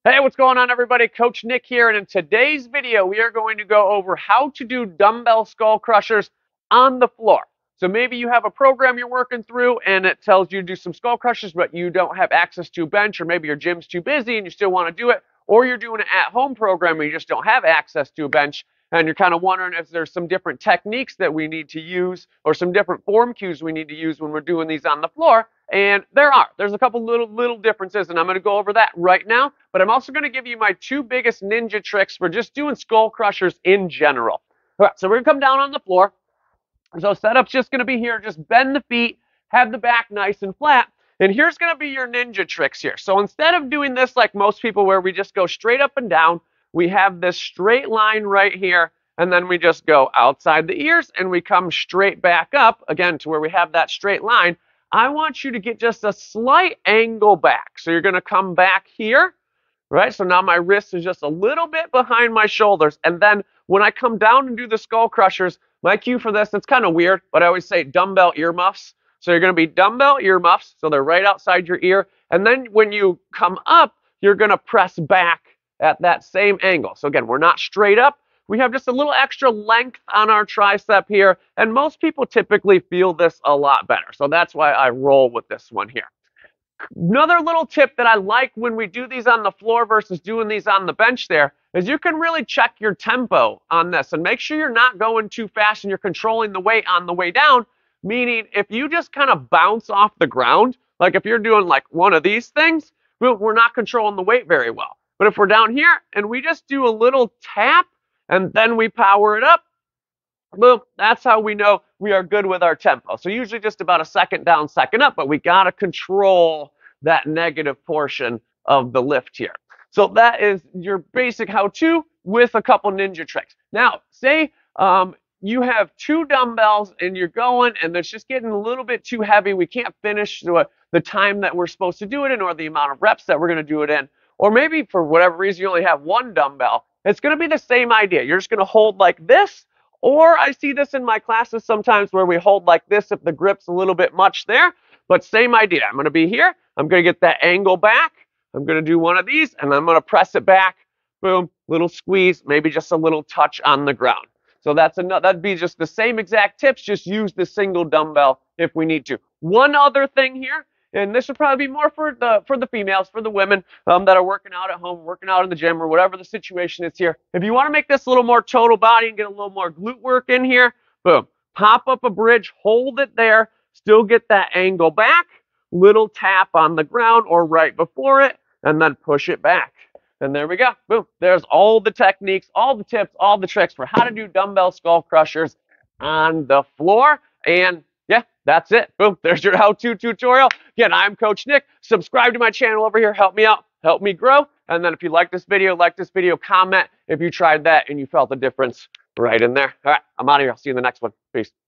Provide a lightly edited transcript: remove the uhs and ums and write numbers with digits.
Hey, what's going on, everybody? Coach Nick here, and in today's video, we are going to go over how to do dumbbell skull crushers on the floor. So maybe you have a program you're working through, and it tells you to do some skull crushers, but you don't have access to a bench, or maybe your gym's too busy and you still want to do it, or you're doing an at-home program and you just don't have access to a bench, and you're kind of wondering if there's some different techniques that we need to use, or some different form cues we need to use when we're doing these on the floor. And there's a couple little differences, and I'm going to go over that right now. But I'm also going to give you my two biggest ninja tricks for just doing skull crushers in general. All right, so we're going to come down on the floor. So setup's just going to be here. Just bend the feet, have the back nice and flat. And here's going to be your ninja tricks here. So instead of doing this like most people where we just go straight up and down, we have this straight line right here. And then we just go outside the ears and we come straight back up again to where we have that straight line. I want you to get just a slight angle back. So you're going to come back here, right? So now my wrist is just a little bit behind my shoulders. And then when I come down and do the skull crushers, my cue for this, it's kind of weird, but I always say dumbbell earmuffs. So you're going to be dumbbell earmuffs. So they're right outside your ear. And then when you come up, you're going to press back at that same angle. So again, we're not straight up. We have just a little extra length on our tricep here, and most people typically feel this a lot better. So that's why I roll with this one here. Another little tip that I like when we do these on the floor versus doing these on the bench there is you can really check your tempo on this and make sure you're not going too fast and you're controlling the weight on the way down, meaning if you just kind of bounce off the ground, like if you're doing like one of these things, we're not controlling the weight very well. But if we're down here and we just do a little tap, and then we power it up, boom, that's how we know we are good with our tempo. So usually just about a second down, second up, but we got to control that negative portion of the lift here. So that is your basic how-to with a couple ninja tricks. Now, say you have two dumbbells and you're going and it's just getting a little bit too heavy. We can't finish the time that we're supposed to do it in or the amount of reps that we're going to do it in. Or maybe for whatever reason you only have one dumbbell. It's going to be the same idea. You're just going to hold like this, or I see this in my classes sometimes where we hold like this if the grip's a little bit much there, but same idea. I'm going to be here. I'm going to get that angle back. I'm going to do one of these, and I'm going to press it back. Boom, little squeeze, maybe just a little touch on the ground. So that'd be just the same exact tips, just use the single dumbbell if we need to. One other thing here, and this would probably be more for the females, for the women that are working out at home, working out in the gym, or whatever the situation is here. If you want to make this a little more total body and get a little more glute work in here, boom, pop up a bridge, hold it there, still get that angle back, little tap on the ground or right before it, and then push it back. And there we go. Boom. There's all the techniques, all the tips, all the tricks for how to do dumbbell skull crushers on the floor. And yeah, that's it. Boom. There's your how-to tutorial. Again, I'm Coach Nick. Subscribe to my channel over here. Help me out. Help me grow. And then if you like this video, comment if you tried that and you felt the difference right in there. All right. I'm out of here. I'll see you in the next one. Peace.